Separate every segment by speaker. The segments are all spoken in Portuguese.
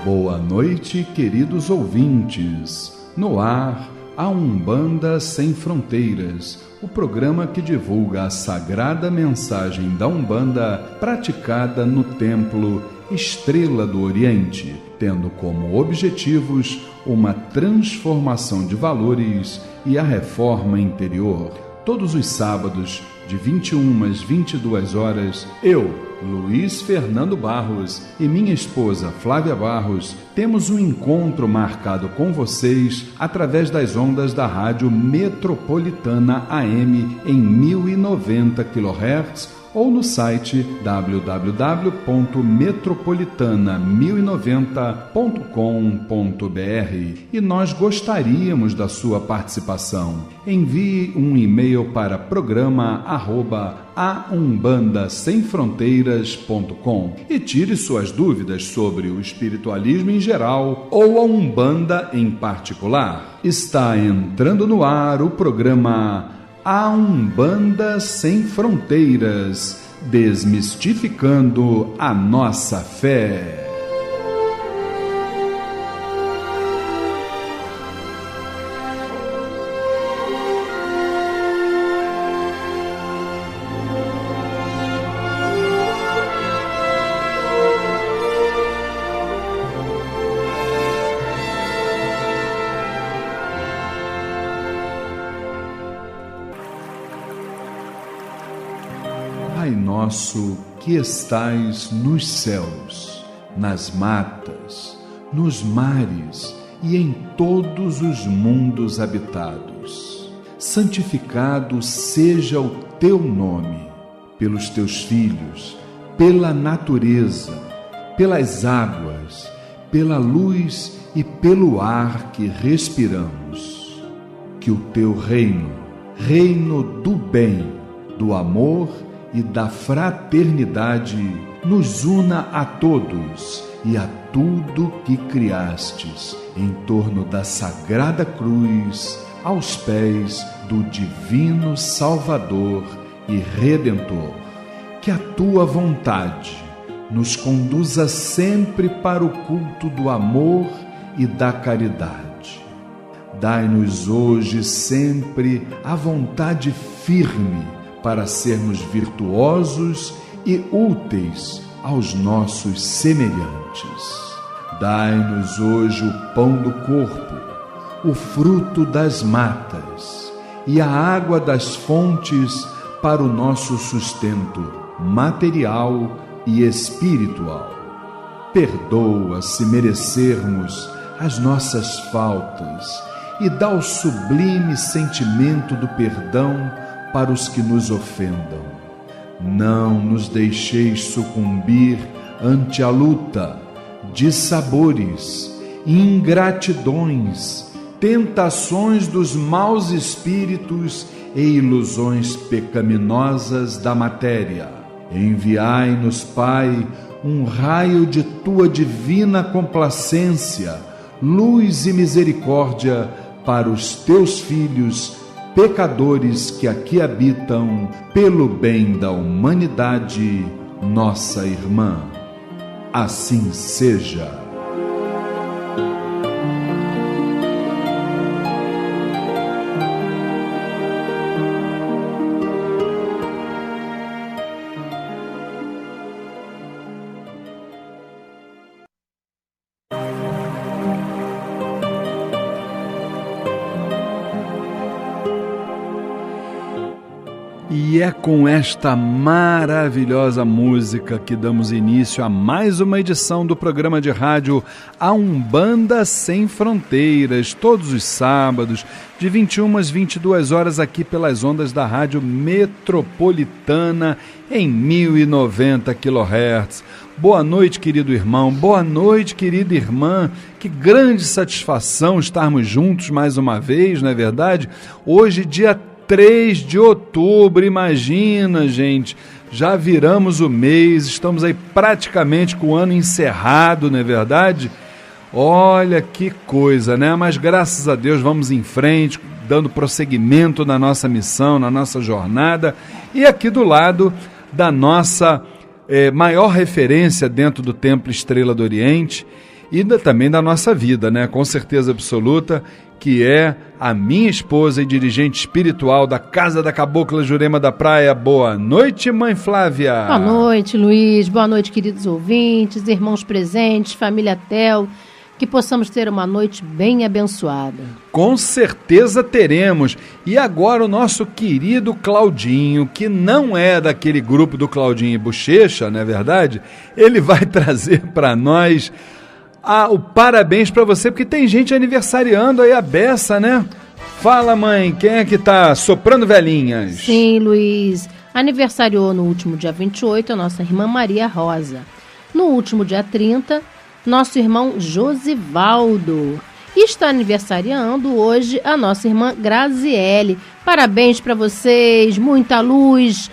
Speaker 1: Boa noite, queridos ouvintes. No ar, a Umbanda Sem Fronteiras, o programa que divulga a sagrada mensagem da Umbanda praticada no Templo Estrela do Oriente, tendo como objetivos uma transformação de valores e a reforma interior. Todos os sábados, de 21 às 22 horas, eu, Luiz Fernando Barros, e minha esposa Flávia Barros, temos um encontro marcado com vocês através das ondas da Rádio Metropolitana AM em 1090 kHz ou no site www.metropolitana1090.com.br. E nós gostaríamos da sua participação. Envie um e-mail para programa@aumbandasemfronteiras.com e tire suas dúvidas sobre o espiritualismo em geral ou a Umbanda em particular. Está entrando no ar o programa A Umbanda Sem Fronteiras, desmistificando a nossa fé. Pai nosso que estais nos céus, nas matas, nos mares e em todos os mundos habitados, santificado seja o teu nome, pelos teus filhos, pela natureza, pelas águas, pela luz e pelo ar que respiramos. Que o teu reino, reino do bem, do amor e da fraternidade, nos una a todos e a tudo que criastes em torno da sagrada cruz, aos pés do divino Salvador e Redentor. Que a tua vontade nos conduza sempre para o culto do amor e da caridade. Dai-nos hoje sempre a vontade firme para sermos virtuosos e úteis aos nossos semelhantes. Dai-nos hoje o pão do corpo, o fruto das matas e a água das fontes para o nosso sustento material e espiritual. Perdoa se merecermos as nossas faltas e dá o sublime sentimento do perdão para os que nos ofendam. Não nos deixeis sucumbir ante a luta, dissabores, ingratidões, tentações dos maus espíritos e ilusões pecaminosas da matéria. Enviai-nos, Pai, um raio de tua divina complacência, luz e misericórdia para os teus filhos pecadores que aqui habitam, pelo bem da humanidade, nossa irmã. Assim seja. E é com esta maravilhosa música que damos início a mais uma edição do programa de rádio A Umbanda Sem Fronteiras, todos os sábados, de 21 às 22 horas, aqui pelas ondas da Rádio Metropolitana, em 1090 kHz. Boa noite, querido irmão, boa noite, querida irmã. Que grande satisfação estarmos juntos mais uma vez, não é verdade? Hoje, dia 3 de outubro, imagina, gente, já viramos o mês, estamos aí praticamente com o ano encerrado, não é verdade? Olha que coisa, né? Mas graças a Deus vamos em frente, dando prosseguimento na nossa missão, na nossa jornada, e aqui do lado da nossa maior referência dentro do Templo Estrela do Oriente e também da nossa vida, né? Com certeza absoluta, que é a minha esposa e dirigente espiritual da Casa da Cabocla Jurema da Praia. Boa noite, mãe Flávia.
Speaker 2: Boa noite, Luiz. Boa noite, queridos ouvintes, irmãos presentes, família Tel. Que possamos ter uma noite bem abençoada.
Speaker 1: Com certeza teremos. E agora o nosso querido Claudinho, que não é daquele grupo do Claudinho e Bochecha, não é verdade? Ele vai trazer para nós o parabéns para você, porque tem gente aniversariando aí a beça, né? Fala, mãe, quem é que tá soprando velhinhas?
Speaker 2: Sim, Luiz. Aniversariou no último dia 28 a nossa irmã Maria Rosa. No último dia 30, nosso irmão Josivaldo. E está aniversariando hoje a nossa irmã Graziele. Parabéns para vocês, muita luz,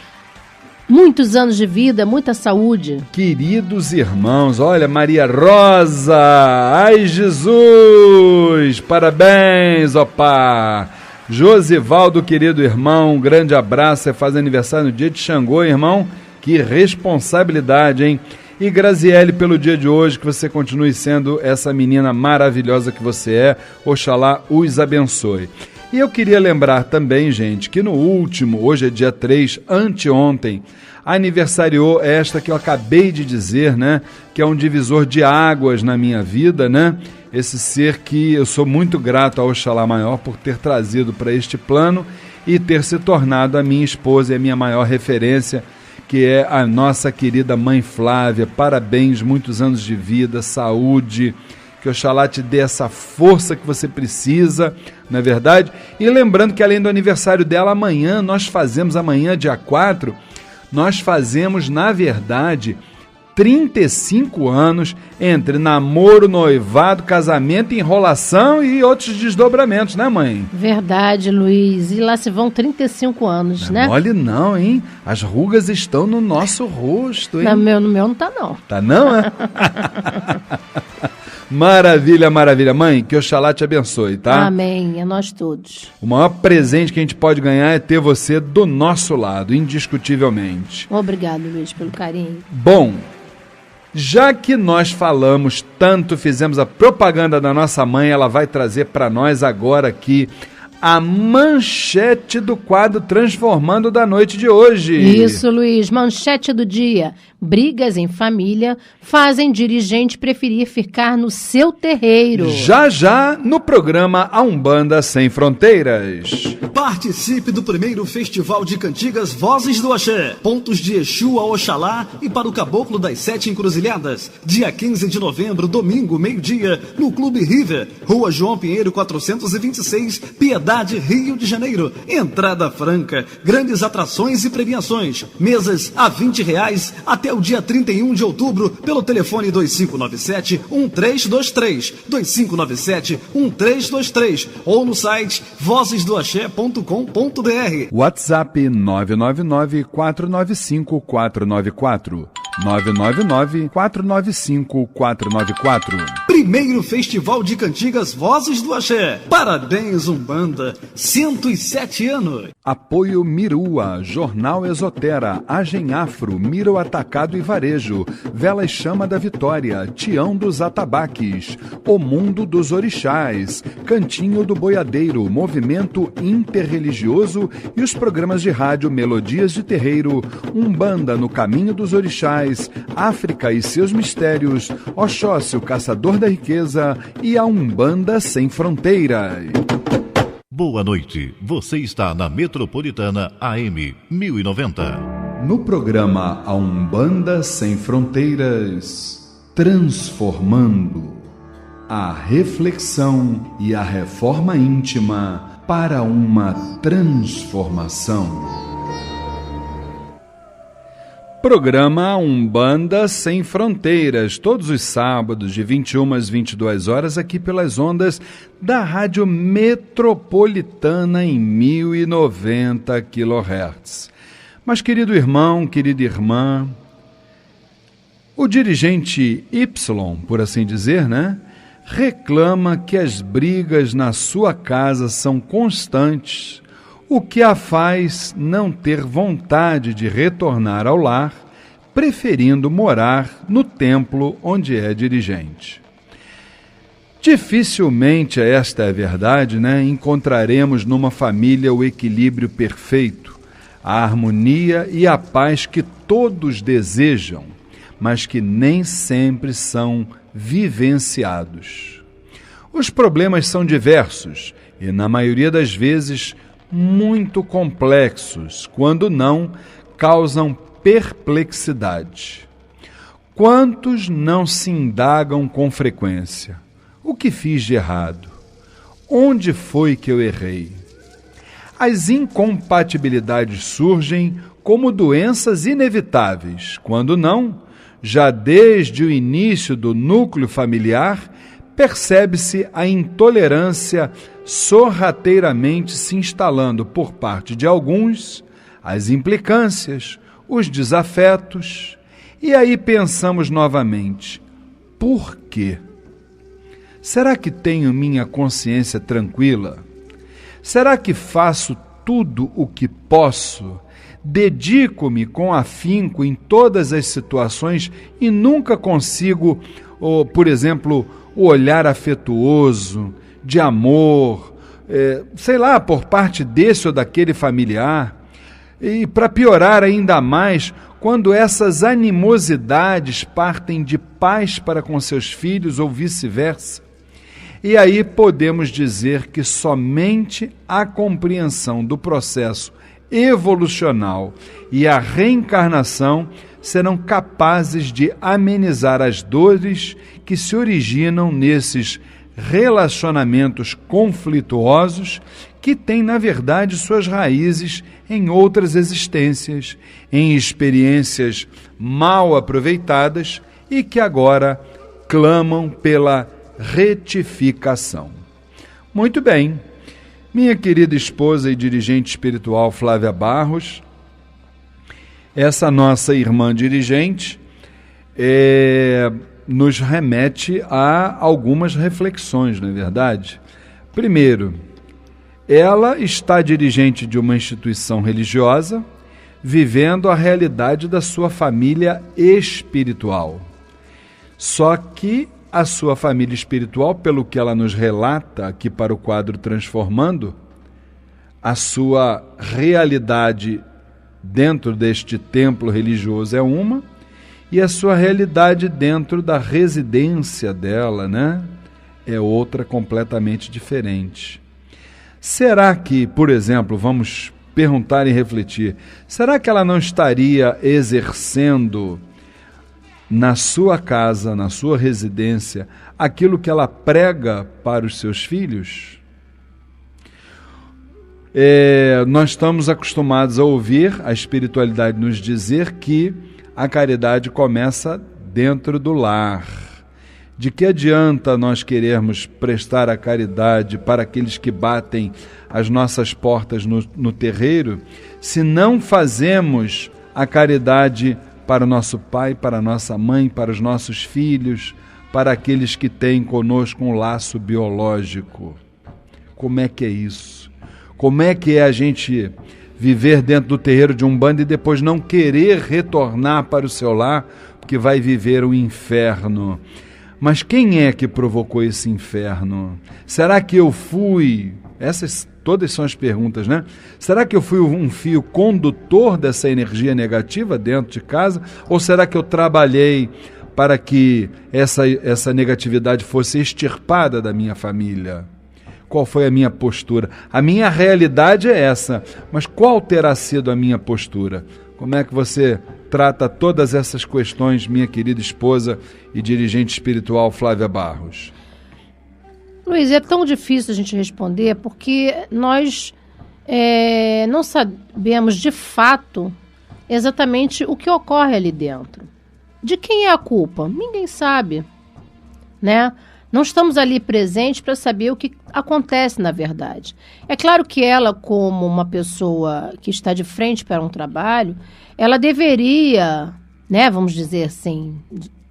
Speaker 2: muitos anos de vida, muita saúde.
Speaker 1: Queridos irmãos, olha, Maria Rosa, ai Jesus, parabéns, opá. Josivaldo, querido irmão, um grande abraço, você faz aniversário no dia de Xangô, irmão, que responsabilidade, hein? E Graziele, pelo dia de hoje, que você continue sendo essa menina maravilhosa que você é, Oxalá os abençoe. E eu queria lembrar também, gente, que no último, hoje é dia 3, anteontem, aniversariou esta que eu acabei de dizer, né? Que é um divisor de águas na minha vida, né? Esse ser que eu sou muito grato ao Oxalá Maior por ter trazido para este plano e ter se tornado a minha esposa e a minha maior referência, que é a nossa querida mãe Flávia. Parabéns, muitos anos de vida, saúde, que Oxalá te dê essa força que você precisa, não é verdade? E lembrando que além do aniversário dela, amanhã, dia 4, nós fazemos, na verdade, 35 anos entre namoro, noivado, casamento, enrolação e outros desdobramentos, né, mãe?
Speaker 2: Verdade, Luiz. E lá se vão 35 anos, né?
Speaker 1: Mole não, hein? As rugas estão no nosso rosto, hein?
Speaker 2: No meu não tá, não.
Speaker 1: Tá não, é? Maravilha, maravilha. Mãe, que Oxalá te abençoe, tá?
Speaker 2: Amém, é nós todos.
Speaker 1: O maior presente que a gente pode ganhar é ter você do nosso lado, indiscutivelmente.
Speaker 2: Obrigado, Luiz, pelo carinho.
Speaker 1: Bom, já que nós falamos tanto, fizemos a propaganda da nossa mãe, ela vai trazer para nós agora aqui a manchete do quadro Transformando da noite de hoje.
Speaker 2: Isso, Luiz, manchete do dia. Brigas em família fazem dirigente preferir ficar no seu terreiro.
Speaker 1: Já no programa A Umbanda Sem Fronteiras.
Speaker 3: Participe do primeiro Festival de Cantigas Vozes do Axé. Pontos de Exu a Oxalá e para o Caboclo das 7 Encruzilhadas. Dia 15 de novembro, domingo, meio-dia, no Clube River, Rua João Pinheiro 426, Piedade, Rio de Janeiro. Entrada franca, grandes atrações e premiações. Mesas a R$20 até o dia 31 de outubro, pelo telefone 2597-1323, 2597-1323, ou no site vozesdoaxé.com.br.
Speaker 1: WhatsApp 999-495-494. 999-495-494.
Speaker 3: Primeiro Festival de Cantigas Vozes do Axé. Parabéns, Umbanda. 107 anos.
Speaker 1: Apoio Mirua, Jornal Esotera, Agenafro, Miro Atacado e Varejo, Vela e Chama da Vitória, Tião dos Atabaques, O Mundo dos Orixás, Cantinho do Boiadeiro, Movimento Interreligioso e os programas de rádio Melodias de Terreiro, Umbanda no Caminho dos Orixás, África e seus mistérios, Oxóssi, o Caçador da Riqueza e a Umbanda Sem Fronteiras.
Speaker 4: Boa noite, você está na Metropolitana AM 1090.
Speaker 1: No programa A Umbanda Sem Fronteiras, transformando a reflexão e a reforma íntima para uma transformação. Programa Umbanda Sem Fronteiras, todos os sábados de 21 às 22 horas, aqui pelas ondas da Rádio Metropolitana em 1090 kHz. Mas, querido irmão, querida irmã, o dirigente Y, por assim dizer, né, reclama que as brigas na sua casa são constantes, o que a faz não ter vontade de retornar ao lar, preferindo morar no templo onde é dirigente. Dificilmente, esta é a verdade, né? Encontraremos numa família o equilíbrio perfeito, a harmonia e a paz que todos desejam, mas que nem sempre são vivenciados. Os problemas são diversos e, na maioria das vezes, muito complexos, quando não, causam perplexidade. Quantos não se indagam com frequência? O que fiz de errado? Onde foi que eu errei? As incompatibilidades surgem como doenças inevitáveis, quando não, já desde o início do núcleo familiar, percebe-se a intolerância sorrateiramente se instalando por parte de alguns, as implicâncias, os desafetos, e aí pensamos novamente, por quê? Será que tenho minha consciência tranquila? Será que faço tudo o que posso? Dedico-me com afinco em todas as situações e nunca consigo, por exemplo, o olhar afetuoso, de amor, por parte desse ou daquele familiar. E para piorar ainda mais, quando essas animosidades partem de pais para com seus filhos ou vice-versa. E aí podemos dizer que somente a compreensão do processo evolucional e a reencarnação serão capazes de amenizar as dores que se originam nesses relacionamentos conflituosos que têm, na verdade, suas raízes em outras existências, em experiências mal aproveitadas e que agora clamam pela retificação. Muito bem, minha querida esposa e dirigente espiritual Flávia Barros, essa nossa irmã dirigente nos remete a algumas reflexões, não é verdade? Primeiro, ela está dirigente de uma instituição religiosa, vivendo a realidade da sua família espiritual. Só que a sua família espiritual, pelo que ela nos relata aqui para o quadro Transformando, a sua realidade dentro deste templo religioso é uma, e a sua realidade dentro da residência dela, né, é outra completamente diferente. Será que, por exemplo, vamos perguntar e refletir, será que ela não estaria exercendo na sua casa, na sua residência, aquilo que ela prega para os seus filhos? Nós estamos acostumados a ouvir a espiritualidade nos dizer que a caridade começa dentro do lar. De que adianta nós querermos prestar a caridade para aqueles que batem as nossas portas no terreiro, se não fazemos a caridade para o nosso pai, para a nossa mãe, para os nossos filhos, para aqueles que têm conosco um laço biológico? Como é que é isso? Como é que é a gente viver dentro do terreiro de Umbanda e depois não querer retornar para o seu lar, porque vai viver o inferno? Mas quem é que provocou esse inferno? Será que eu fui... Essas todas são as perguntas, né? Será que eu fui um fio condutor dessa energia negativa dentro de casa? Ou será que eu trabalhei para que essa negatividade fosse extirpada da minha família? qual foi a minha postura. A minha realidade é essa, mas qual terá sido a minha postura? Como é que você trata todas essas questões, minha querida esposa e dirigente espiritual Flávia Barros?
Speaker 2: Luiz, é tão difícil a gente responder porque nós não sabemos de fato exatamente o que ocorre ali dentro. De quem é a culpa? Ninguém sabe, né? Não estamos ali presentes para saber o que acontece na verdade. É claro que ela, como uma pessoa que está de frente para um trabalho, ela deveria, né, vamos dizer assim,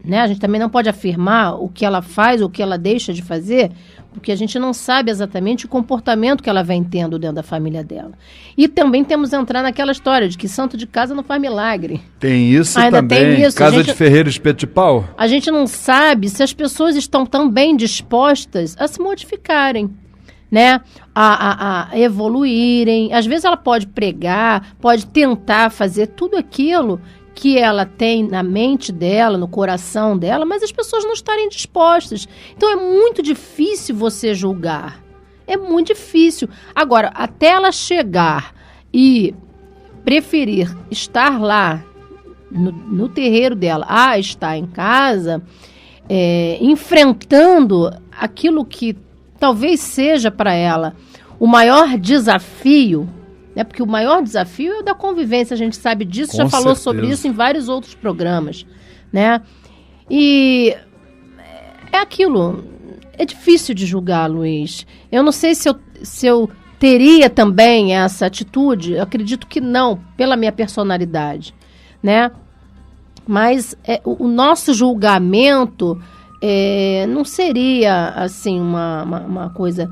Speaker 2: né, a gente também não pode afirmar o que ela faz ou o que ela deixa de fazer, porque a gente não sabe exatamente o comportamento que ela vem tendo dentro da família dela. E também temos que entrar naquela história de que santo de casa não faz milagre.
Speaker 1: Tem isso
Speaker 2: ainda
Speaker 1: também,
Speaker 2: tem isso.
Speaker 1: Casa de ferreiro, espeto de pau.
Speaker 2: A gente não sabe se as pessoas estão também dispostas a se modificarem, né? A evoluírem. Às vezes ela pode pregar, pode tentar fazer tudo aquilo que ela tem na mente dela, no coração dela, mas as pessoas não estarem dispostas. Então é muito difícil você julgar. É muito difícil. Agora, até ela chegar e preferir estar lá no terreiro dela, estar em casa, enfrentando aquilo que talvez seja para ela o maior desafio, né? Porque o maior desafio é o da convivência, a gente sabe disso, já falou sobre isso em vários outros programas, né? E é aquilo, é difícil de julgar, Luiz. Eu não sei se eu teria também essa atitude, eu acredito que não, pela minha personalidade, né? Mas o nosso julgamento não seria, assim, uma coisa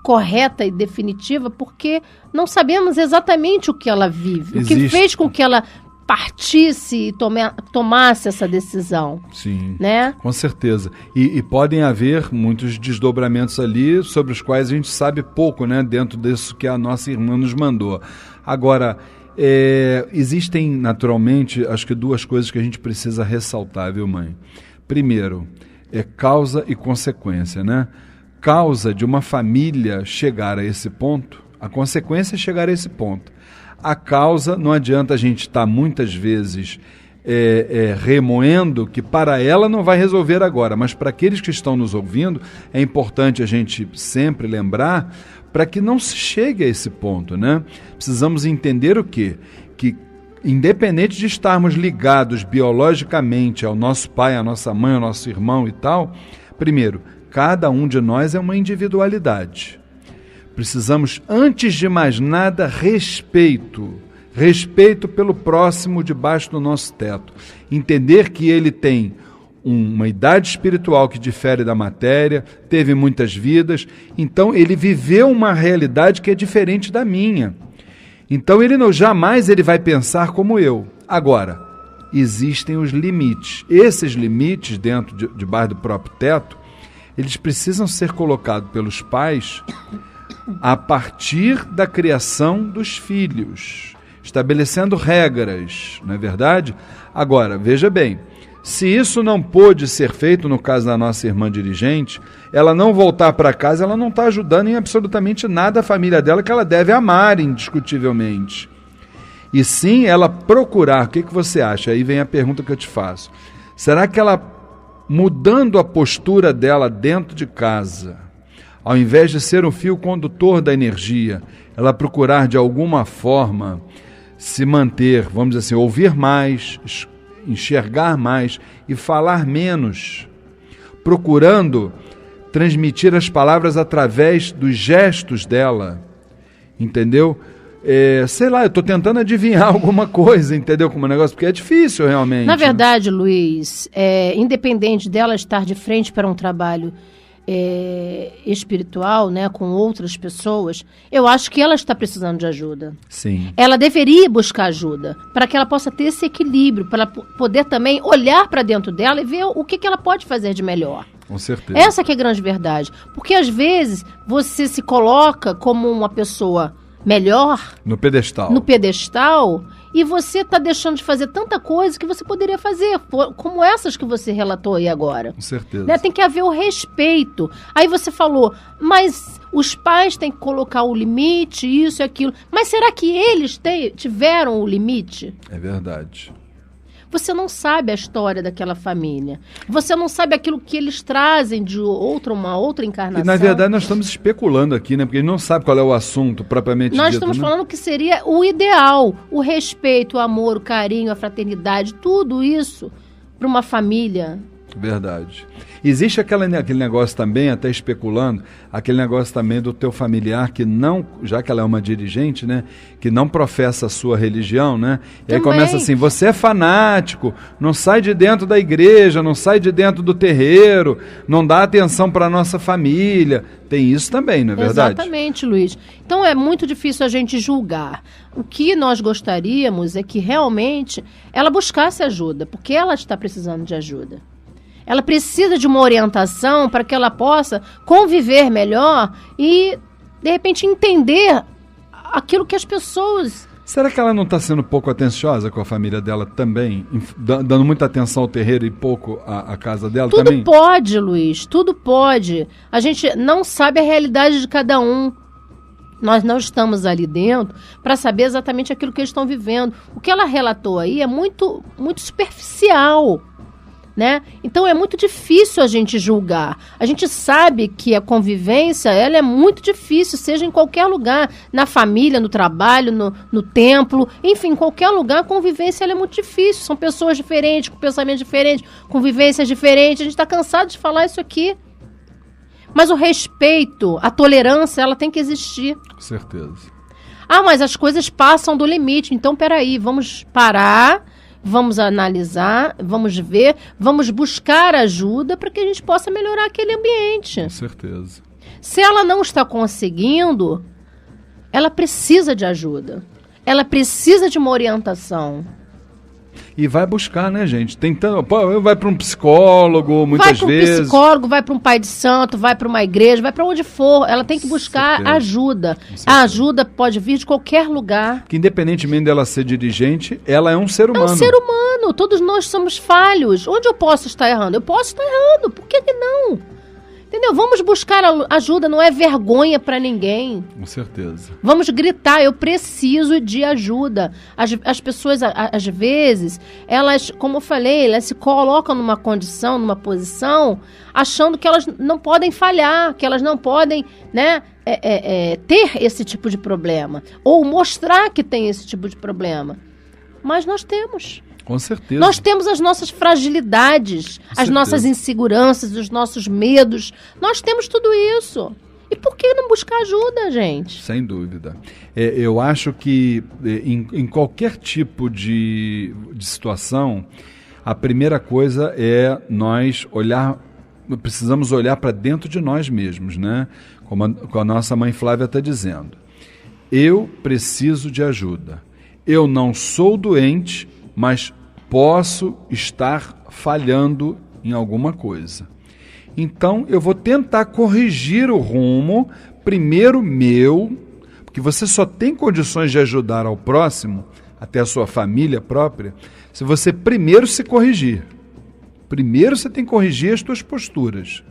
Speaker 2: correta e definitiva, porque não sabemos exatamente o que ela vive, o que fez com que ela partisse e tomasse essa decisão.
Speaker 1: Sim,
Speaker 2: né?
Speaker 1: Com certeza. E podem haver muitos desdobramentos ali sobre os quais a gente sabe pouco, né, dentro disso que a nossa irmã nos mandou. Agora, existem naturalmente, acho que duas coisas que a gente precisa ressaltar, viu, mãe? Primeiro, causa e consequência, né? Causa de uma família chegar a esse ponto, a consequência é chegar a esse ponto. A causa, não adianta a gente estar muitas vezes remoendo, que para ela não vai resolver agora, mas para aqueles que estão nos ouvindo, é importante a gente sempre lembrar para que não se chegue a esse ponto, né? Precisamos entender o quê? Que independente de estarmos ligados biologicamente ao nosso pai, à nossa mãe, ao nosso irmão e tal, primeiro, cada um de nós é uma individualidade. Precisamos, antes de mais nada, respeito pelo próximo debaixo do nosso teto. Entender que ele tem uma idade espiritual que difere da matéria, teve muitas vidas, então ele viveu uma realidade que é diferente da minha. Então jamais ele vai pensar como eu. Agora, existem os limites. Esses limites, debaixo do próprio teto, eles precisam ser colocados pelos pais a partir da criação dos filhos, estabelecendo regras, não é verdade? Agora, veja bem, se isso não pôde ser feito no caso da nossa irmã dirigente, ela não voltar para casa, ela não está ajudando em absolutamente nada a família dela, que ela deve amar indiscutivelmente. E sim, ela procurar, o que você acha? Aí vem a pergunta que eu te faço. Será que ela, mudando a postura dela dentro de casa, ao invés de ser um fio condutor da energia, ela procurar de alguma forma se manter, vamos dizer assim, ouvir mais, enxergar mais e falar menos, procurando transmitir as palavras através dos gestos dela, entendeu? Sei lá, eu estou tentando adivinhar alguma coisa, entendeu? Como negócio, porque é difícil realmente.
Speaker 2: Na verdade, Luiz, independente dela estar de frente para um trabalho espiritual, né, com outras pessoas, eu acho que ela está precisando de ajuda.
Speaker 1: Sim.
Speaker 2: Ela deveria buscar ajuda para que ela possa ter esse equilíbrio, para poder também olhar para dentro dela e ver o que ela pode fazer de melhor.
Speaker 1: Com certeza.
Speaker 2: Essa que é a grande verdade. Porque às vezes você se coloca como uma pessoa melhor
Speaker 1: no pedestal, e você está deixando de fazer tanta coisa que você poderia fazer, como essas que você relatou aí agora. Com certeza.
Speaker 2: Né? Tem que haver o respeito. Aí você falou, mas os pais têm que colocar o limite, isso e aquilo. Mas será que eles tiveram o limite?
Speaker 1: É verdade.
Speaker 2: Você não sabe a história daquela família. Você não sabe aquilo que eles trazem de uma outra encarnação.
Speaker 1: E, na verdade, nós estamos especulando aqui, né? Porque a gente não sabe qual é o assunto propriamente dito.
Speaker 2: Nós estamos falando que seria o ideal. O respeito, o amor, o carinho, a fraternidade, tudo isso para uma família.
Speaker 1: Verdade. Existe aquele negócio também, até especulando, aquele negócio também do teu familiar que não, já que ela é uma dirigente, né, que não professa a sua religião, né, e aí começa assim, você é fanático, não sai de dentro da igreja, não sai de dentro do terreiro, não dá atenção para a nossa família. Tem isso também, não é verdade?
Speaker 2: Exatamente, Luiz. Então é muito difícil a gente julgar. O que nós gostaríamos é que realmente ela buscasse ajuda, porque ela está precisando de ajuda. Ela precisa de uma orientação para que ela possa conviver melhor e, de repente, entender aquilo que as pessoas...
Speaker 1: Será que ela não está sendo pouco atenciosa com a família dela também? Dando muita atenção ao terreiro e pouco à casa dela também?
Speaker 2: Tudo pode, Luiz, tudo pode. A gente não sabe a realidade de cada um. Nós não estamos ali dentro para saber exatamente aquilo que eles estão vivendo. O que ela relatou aí é muito, muito superficial. Né? Então é muito difícil a gente julgar. A gente sabe que a convivência ela é muito difícil, seja em qualquer lugar, na família, no trabalho, no templo, enfim, em qualquer lugar a convivência ela é muito difícil. São pessoas diferentes, com pensamentos diferentes, convivências diferentes. A gente está cansado de falar isso aqui. Mas o respeito, a tolerância, ela tem que existir.
Speaker 1: Com certeza.
Speaker 2: Ah, mas as coisas passam do limite. Então, peraí, vamos parar... Vamos analisar, vamos ver, vamos buscar ajuda para que a gente possa melhorar aquele ambiente.
Speaker 1: Com certeza.
Speaker 2: Se ela não está conseguindo, ela precisa de ajuda. Ela precisa de uma orientação.
Speaker 1: E vai buscar, né, gente? Vai para um psicólogo, muitas vezes. Vai para um
Speaker 2: psicólogo, vai para um pai de santo, vai para uma igreja, vai para onde for. Ela tem que buscar ajuda. A ajuda pode vir de qualquer lugar.
Speaker 1: Que independentemente dela ser dirigente, ela é um ser humano.
Speaker 2: É um ser humano. Todos nós somos falhos. Onde eu posso estar errando? Eu posso estar errando. Por que não? Entendeu? Vamos buscar ajuda, não é vergonha para ninguém.
Speaker 1: Com certeza.
Speaker 2: Vamos gritar, eu preciso de ajuda. As pessoas, às vezes, elas, como eu falei, elas se colocam numa condição, numa posição, achando que elas não podem falhar, que elas não podem, né, ter esse tipo de problema. Ou mostrar que tem esse tipo de problema. Mas nós temos.
Speaker 1: Com certeza.
Speaker 2: Nós temos as nossas fragilidades, as nossas inseguranças, os nossos medos. Nós temos tudo isso. E por que não buscar ajuda, gente?
Speaker 1: Sem dúvida. Eu acho que em qualquer tipo de situação, a primeira coisa é nós precisamos olhar para dentro de nós mesmos, né? Como a nossa mãe Flávia está dizendo. Eu preciso de ajuda. Eu não sou doente, mas posso estar falhando em alguma coisa. Então, eu vou tentar corrigir o rumo, primeiro meu, porque você só tem condições de ajudar ao próximo, até a sua família própria, se você primeiro se corrigir. Primeiro você tem que corrigir as suas posturas.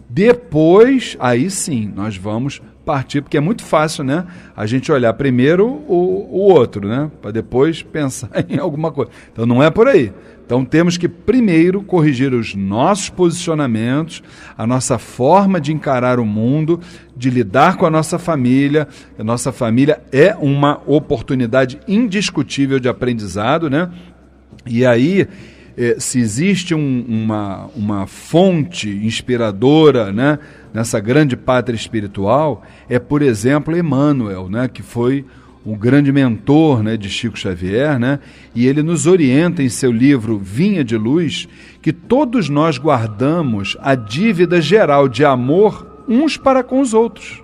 Speaker 1: Depois, aí sim, nós vamos partir, porque é muito fácil, né? A gente olhar primeiro o outro, né? Para depois pensar em alguma coisa. Então não é por aí. Então temos que primeiro corrigir os nossos posicionamentos, a nossa forma de encarar o mundo, de lidar com a nossa família. A nossa família é uma oportunidade indiscutível de aprendizado, né? E aí, se existe uma fonte inspiradora, né, nessa grande pátria espiritual, é, por exemplo, Emmanuel, né, que foi um grande mentor, né, de Chico Xavier, né, e ele nos orienta em seu livro Vinha de Luz, que todos nós guardamos a dívida geral de amor uns para com os outros,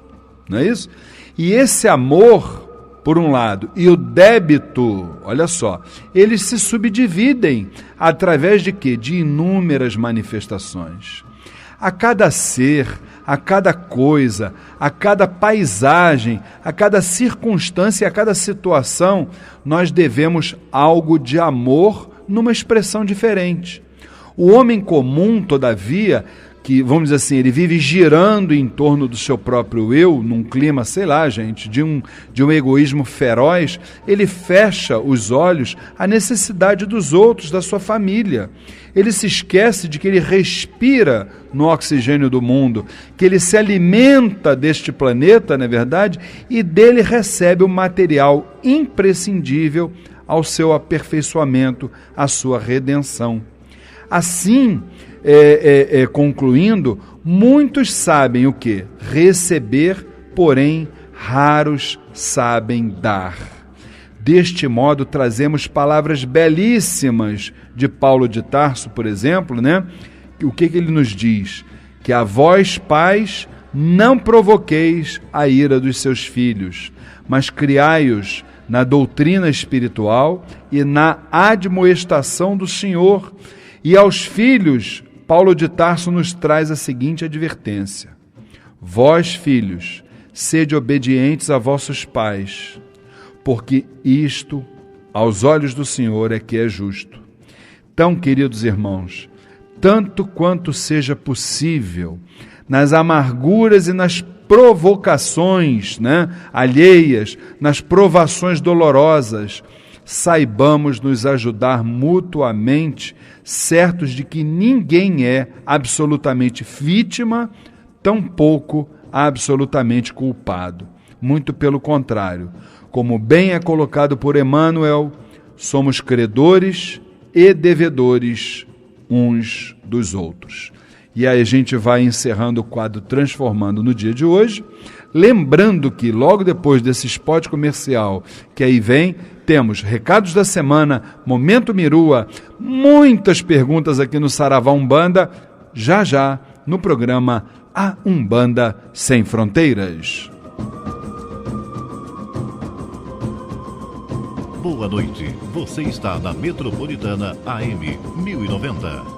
Speaker 1: não é isso? E esse amor, por um lado, e o débito, olha só, eles se subdividem através de quê? De inúmeras manifestações. A cada ser, a cada coisa, a cada paisagem, a cada circunstância, a cada situação, nós devemos algo de amor numa expressão diferente. O homem comum, todavia, que, vamos dizer assim, ele vive girando em torno do seu próprio eu, num clima, sei lá, gente, de um egoísmo feroz, ele fecha os olhos à necessidade dos outros, da sua família. Ele se esquece de que ele respira no oxigênio do mundo, que ele se alimenta deste planeta, não é verdade? E dele recebe o material imprescindível ao seu aperfeiçoamento, à sua redenção. Assim, concluindo, muitos sabem o quê? Receber, porém, raros sabem dar. Deste modo, trazemos palavras belíssimas de Paulo de Tarso, por exemplo, né? O que ele nos diz? Que a vós, pais, não provoqueis a ira dos seus filhos, mas criai-os na doutrina espiritual e na admoestação do Senhor. E aos filhos, Paulo de Tarso nos traz a seguinte advertência: vós, filhos, sede obedientes a vossos pais, porque isto, aos olhos do Senhor, é que é justo. Então, queridos irmãos, tanto quanto seja possível, nas amarguras e nas provocações, alheias, nas provações dolorosas, saibamos nos ajudar mutuamente, certos de que ninguém é absolutamente vítima, tampouco absolutamente culpado. Muito pelo contrário, como bem é colocado por Emmanuel, somos credores e devedores uns dos outros. E aí a gente vai encerrando o quadro Transformando no dia de hoje, lembrando que logo depois desse spot comercial que aí vem, temos recados da semana, Momento Mirua, muitas perguntas aqui no Saravá Umbanda, já no programa A Umbanda Sem Fronteiras.
Speaker 4: Boa noite, você está na Metropolitana AM 1090.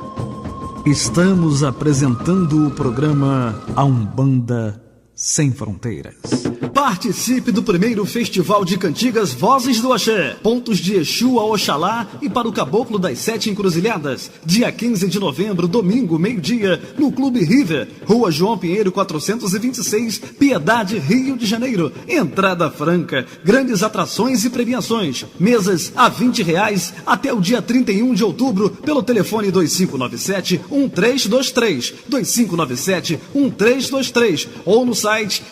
Speaker 3: Estamos apresentando o programa A Umbanda Sem Fronteiras. Participe do primeiro Festival de Cantigas Vozes do Axé. Pontos de Exu a Oxalá e para o Caboclo das 7 Encruzilhadas. Dia 15 de novembro, domingo, meio-dia, no Clube River, Rua João Pinheiro 426, Piedade, Rio de Janeiro. Entrada franca, grandes atrações e premiações. Mesas a R$20 até o dia 31 de outubro pelo telefone 2597-1323, 2597-1323 ou no site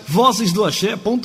Speaker 3: vozesdoaxé.com.br.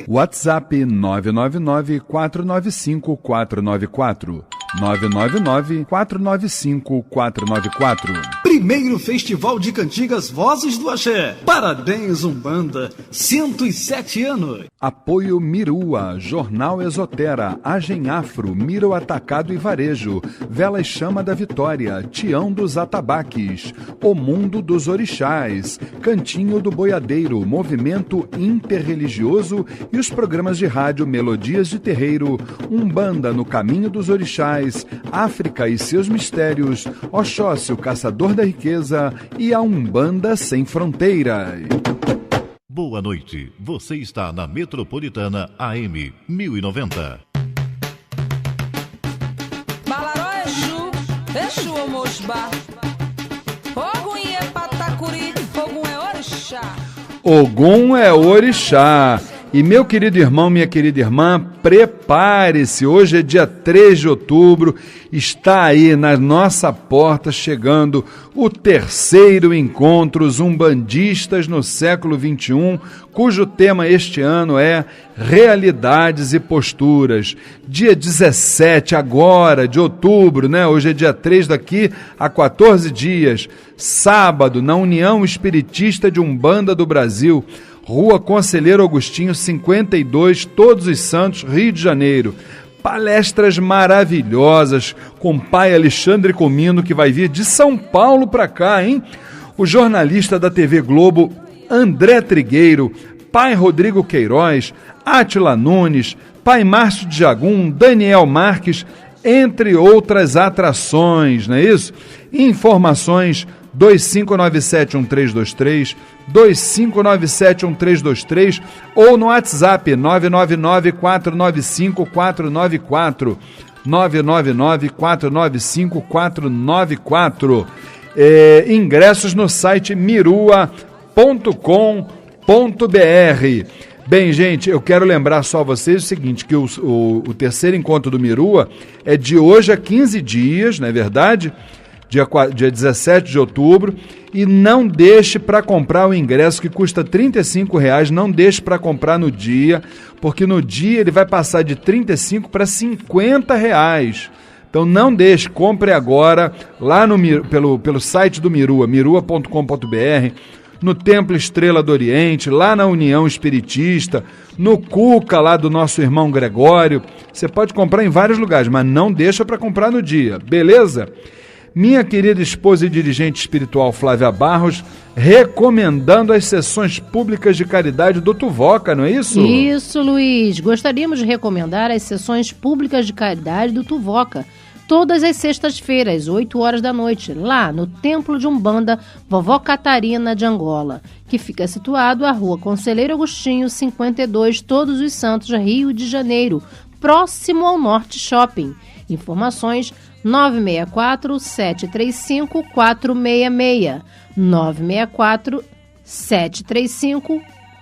Speaker 1: WhatsApp 999-495-494. 999-495-494.
Speaker 3: Primeiro Festival de Cantigas Vozes do Axé. Parabéns, Umbanda. 107 anos.
Speaker 1: Apoio Mirua, Jornal Esotera, Agem Afro, Miro Atacado e Varejo, Velas Chama da Vitória, Tião dos Atabaques, O Mundo dos Orixás, Cantinho do Boiadeiro, Movimento Interreligioso e os programas de rádio Melodias de Terreiro, Umbanda no Caminho dos Orixás, África e seus Mistérios, Oxóssi, o Caçador da Riqueza e a Umbanda Sem Fronteiras.
Speaker 4: Boa noite, você está na Metropolitana AM 1090.
Speaker 5: Balaró Exu, Exu Omosba, Ogum é Patacuri, Ogum é Orixá.
Speaker 1: Ogum é Orixá. E meu querido irmão, minha querida irmã, prepare-se, hoje é dia 3 de outubro, está aí na nossa porta chegando o terceiro encontro Os Umbandistas no século XXI, cujo tema este ano é Realidades e Posturas. Dia 17 agora de outubro, hoje é dia 3, daqui a 14 dias, sábado, na União Espiritista de Umbanda do Brasil, Rua Conselheiro Agostinho, 52, Todos os Santos, Rio de Janeiro. Palestras maravilhosas com o pai Alexandre Comino, que vai vir de São Paulo para cá, hein? O jornalista da TV Globo, André Trigueiro, pai Rodrigo Queiroz, Átila Nunes, pai Márcio de Jagum, Daniel Marques, entre outras atrações, não é isso? Informações 2597-1323, 2597-1323 ou no WhatsApp 999-495-494, 999-495-494. Ingressos no site mirua.com.br. Bem, gente, eu quero lembrar só a vocês o seguinte, que o terceiro encontro do Mirua é de hoje a 15 dias, não é verdade? Dia 17 de outubro, e não deixe para comprar o ingresso que custa R$ 35, não deixe para comprar no dia, porque no dia ele vai passar de R$ 35 para R$ 50. Então não deixe, compre agora lá pelo site do Mirua, mirua.com.br, no Templo Estrela do Oriente, lá na União Espiritista, no Cuca, lá do nosso irmão Gregório. Você pode comprar em vários lugares, mas não deixa para comprar no dia, beleza? Minha querida esposa e dirigente espiritual Flávia Barros, recomendando as sessões públicas de caridade do Tuvoca, não é isso?
Speaker 2: Isso, Luiz. Gostaríamos de recomendar as sessões públicas de caridade do Tuvoca, todas as sextas-feiras, às 8 horas da noite, lá no Templo de Umbanda Vovó Catarina de Angola, que fica situado à Rua Conselheiro Agostinho, 52, Todos os Santos, Rio de Janeiro, próximo ao Norte Shopping. Informações 964-735-466,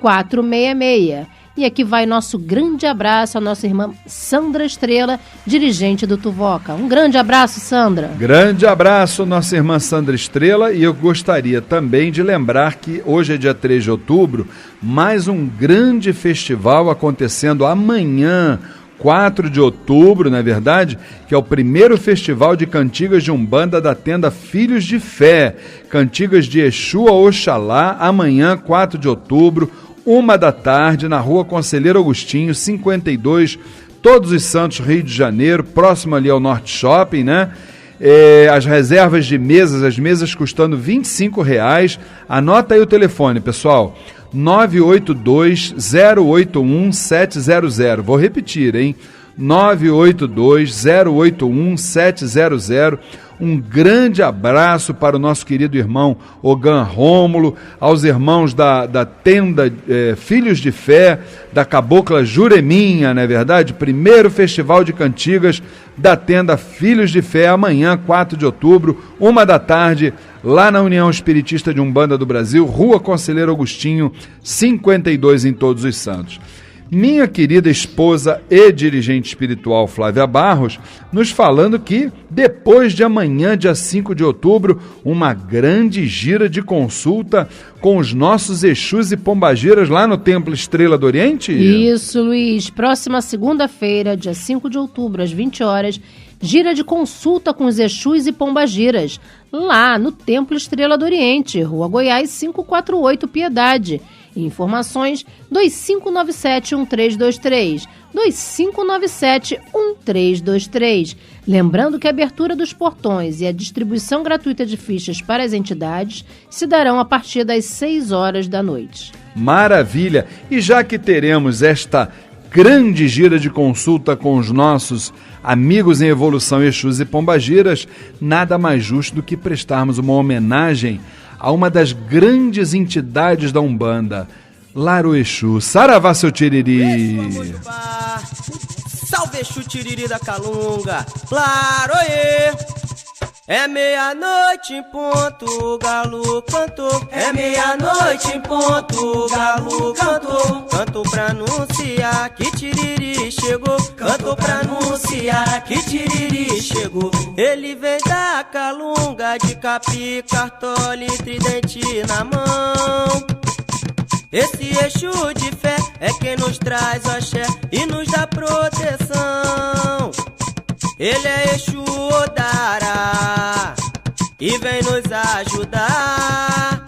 Speaker 2: 964-735-466. E aqui vai nosso grande abraço à nossa irmã Sandra Estrela, dirigente do Tuvoca. Um grande abraço, Sandra.
Speaker 1: Grande abraço, nossa irmã Sandra Estrela. E eu gostaria também de lembrar que hoje é dia 3 de outubro, mais um grande festival acontecendo amanhã, 4 de outubro, não é verdade? Que é o primeiro festival de cantigas de Umbanda da tenda Filhos de Fé. Cantigas de Exu a Oxalá, amanhã, 4 de outubro, 13h, na Rua Conselheiro Agostinho, 52, Todos os Santos, Rio de Janeiro, próximo ali ao Norte Shopping, né? As reservas de mesas, as mesas custando R$ 25. Anota aí o telefone, pessoal. 982-081-700. Vou repetir, hein? 982-081-700. Um grande abraço para o nosso querido irmão Ogan Rômulo, aos irmãos da tenda Filhos de Fé, da Cabocla Jureminha, não é verdade? Primeiro festival de cantigas da tenda Filhos de Fé, amanhã, 4 de outubro, 13h, lá na União Espiritista de Umbanda do Brasil, Rua Conselheiro Agostinho, 52, em Todos os Santos. Minha querida esposa e dirigente espiritual Flávia Barros, nos falando que depois de amanhã, dia 5 de outubro, uma grande gira de consulta com os nossos Exus e Pombagiras lá no Templo Estrela do Oriente?
Speaker 2: Isso, Luiz. Próxima segunda-feira, dia 5 de outubro, às 20 horas, gira de consulta com os Exus e Pombagiras, lá no Templo Estrela do Oriente, Rua Goiás 548, Piedade. Informações 2597-1323, 2597-1323. Lembrando que a abertura dos portões e a distribuição gratuita de fichas para as entidades se darão a partir das 6 horas da noite.
Speaker 1: Maravilha! E já que teremos esta grande gira de consulta com os nossos amigos em evolução Exus e Pombagiras, nada mais justo do que prestarmos uma homenagem a uma das grandes entidades da Umbanda, Laro Exu. Saravá, seu Tiriri!
Speaker 6: Salve Exu Tiriri da Calunga, Laroê! É meia-noite em ponto, o galo cantou. É meia-noite em ponto, o galo cantou. Canto pra anunciar que Tiriri chegou. Canto pra anunciar que Tiriri chegou. Ele vem da Calunga, de capi, cartola e tridente na mão. Esse Exu de fé é quem nos traz axé e nos dá proteção. Ele é Exu Odara e vem nos ajudar.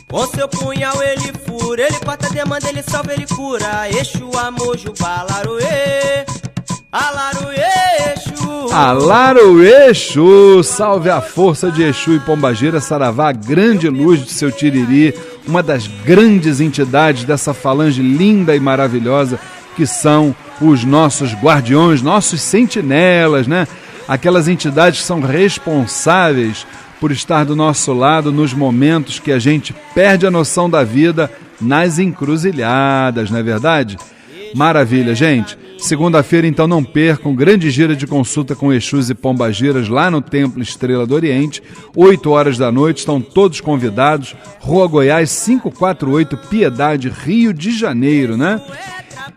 Speaker 6: Com seu punhal ele fura, ele corta a demanda, ele salva, ele cura. Exu Amojubá, Laroê, Alaroê, Exu.
Speaker 1: Alaroê, Exu, salve a força de Exu e Pombagira, Saravá, grande luz do seu Tiriri, uma das grandes entidades dessa falange linda e maravilhosa que são os nossos guardiões, nossos sentinelas, né? Aquelas entidades que são responsáveis por estar do nosso lado nos momentos que a gente perde a noção da vida nas encruzilhadas, não é verdade? Maravilha, gente. Segunda-feira, então, não percam, grande gira de consulta com Exus e Pombagiras lá no Templo Estrela do Oriente, 8 horas da noite, estão todos convidados, Rua Goiás 548, Piedade, Rio de Janeiro, né?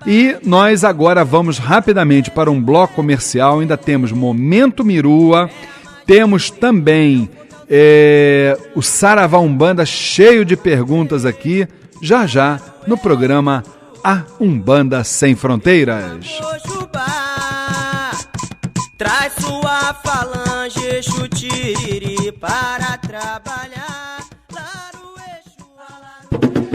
Speaker 1: E nós agora vamos rapidamente para um bloco comercial, ainda temos Momento Mirua, temos também o Saravá Umbanda cheio de perguntas aqui, já no programa A Umbanda Sem Fronteiras.
Speaker 6: Traz sua falange, chutiriri para trabalhar.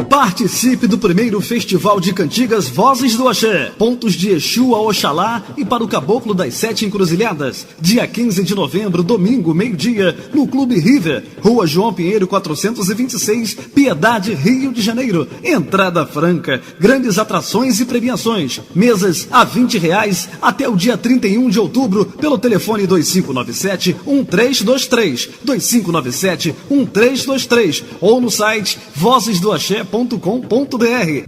Speaker 3: Participe do primeiro Festival de Cantigas Vozes do Axé. Pontos de Exu a Oxalá e para o Caboclo das 7 Encruzilhadas. Dia 15 de novembro, domingo, meio-dia, no Clube River, Rua João Pinheiro 426, Piedade, Rio de Janeiro. Entrada franca, grandes atrações e premiações. Mesas a R$20 até o dia 31 de outubro pelo telefone 2597-1323, 2597-1323 ou no site vozesdoaxé.com.br.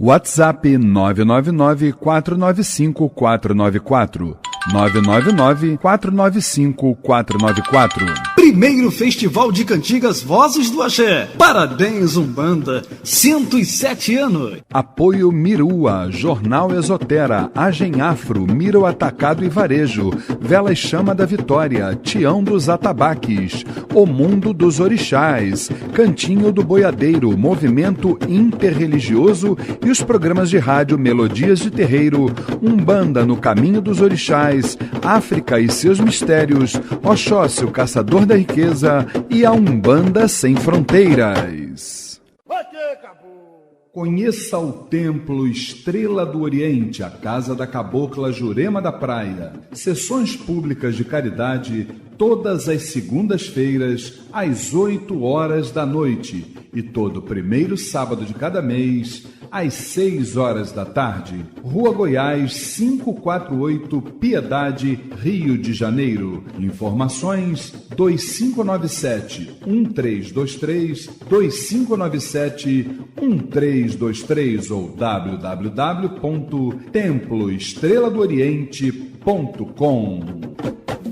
Speaker 1: WhatsApp 999-495-494. 999-495-494.
Speaker 3: Primeiro Festival de Cantigas Vozes do Axé. Parabéns, Umbanda. 107 anos.
Speaker 1: Apoio Mirua, Jornal Esotera, Agem Afro, Miro Atacado e Varejo, Vela e Chama da Vitória, Tião dos Atabaques, O Mundo dos Orixás, Cantinho do Boiadeiro, Movimento Interreligioso e os programas de rádio Melodias de Terreiro, Umbanda no Caminho dos Orixás, África e seus mistérios, Oxóssi, o Caçador da Riqueza e a Umbanda Sem Fronteiras. Conheça o Templo Estrela do Oriente, a casa da cabocla Jurema da Praia. Sessões públicas de caridade todas as segundas-feiras às 8 horas da noite e todo primeiro sábado de cada mês às 6 horas da tarde. Rua Goiás 548, Piedade, Rio de Janeiro. Informações 2597-1323, 2597-1323 ou www.temploestreladooriente.com.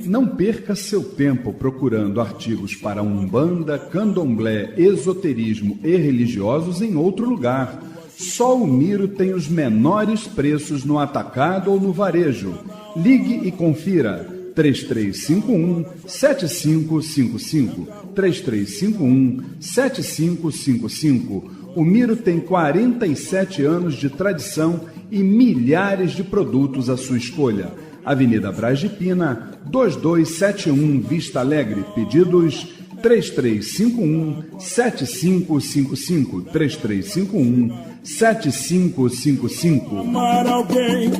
Speaker 1: Não perca seu tempo procurando artigos para Umbanda, Candomblé, esoterismo e religiosos em outro lugar. Só o Miro tem os menores preços no atacado ou no varejo. Ligue e confira. 3351-7555. 3351-7555. O Miro tem 47 anos de tradição e milhares de produtos à sua escolha. Avenida Braz de Pina, 2271, Vista Alegre. Pedidos 3351-7555. 3351-7555.
Speaker 7: Amar alguém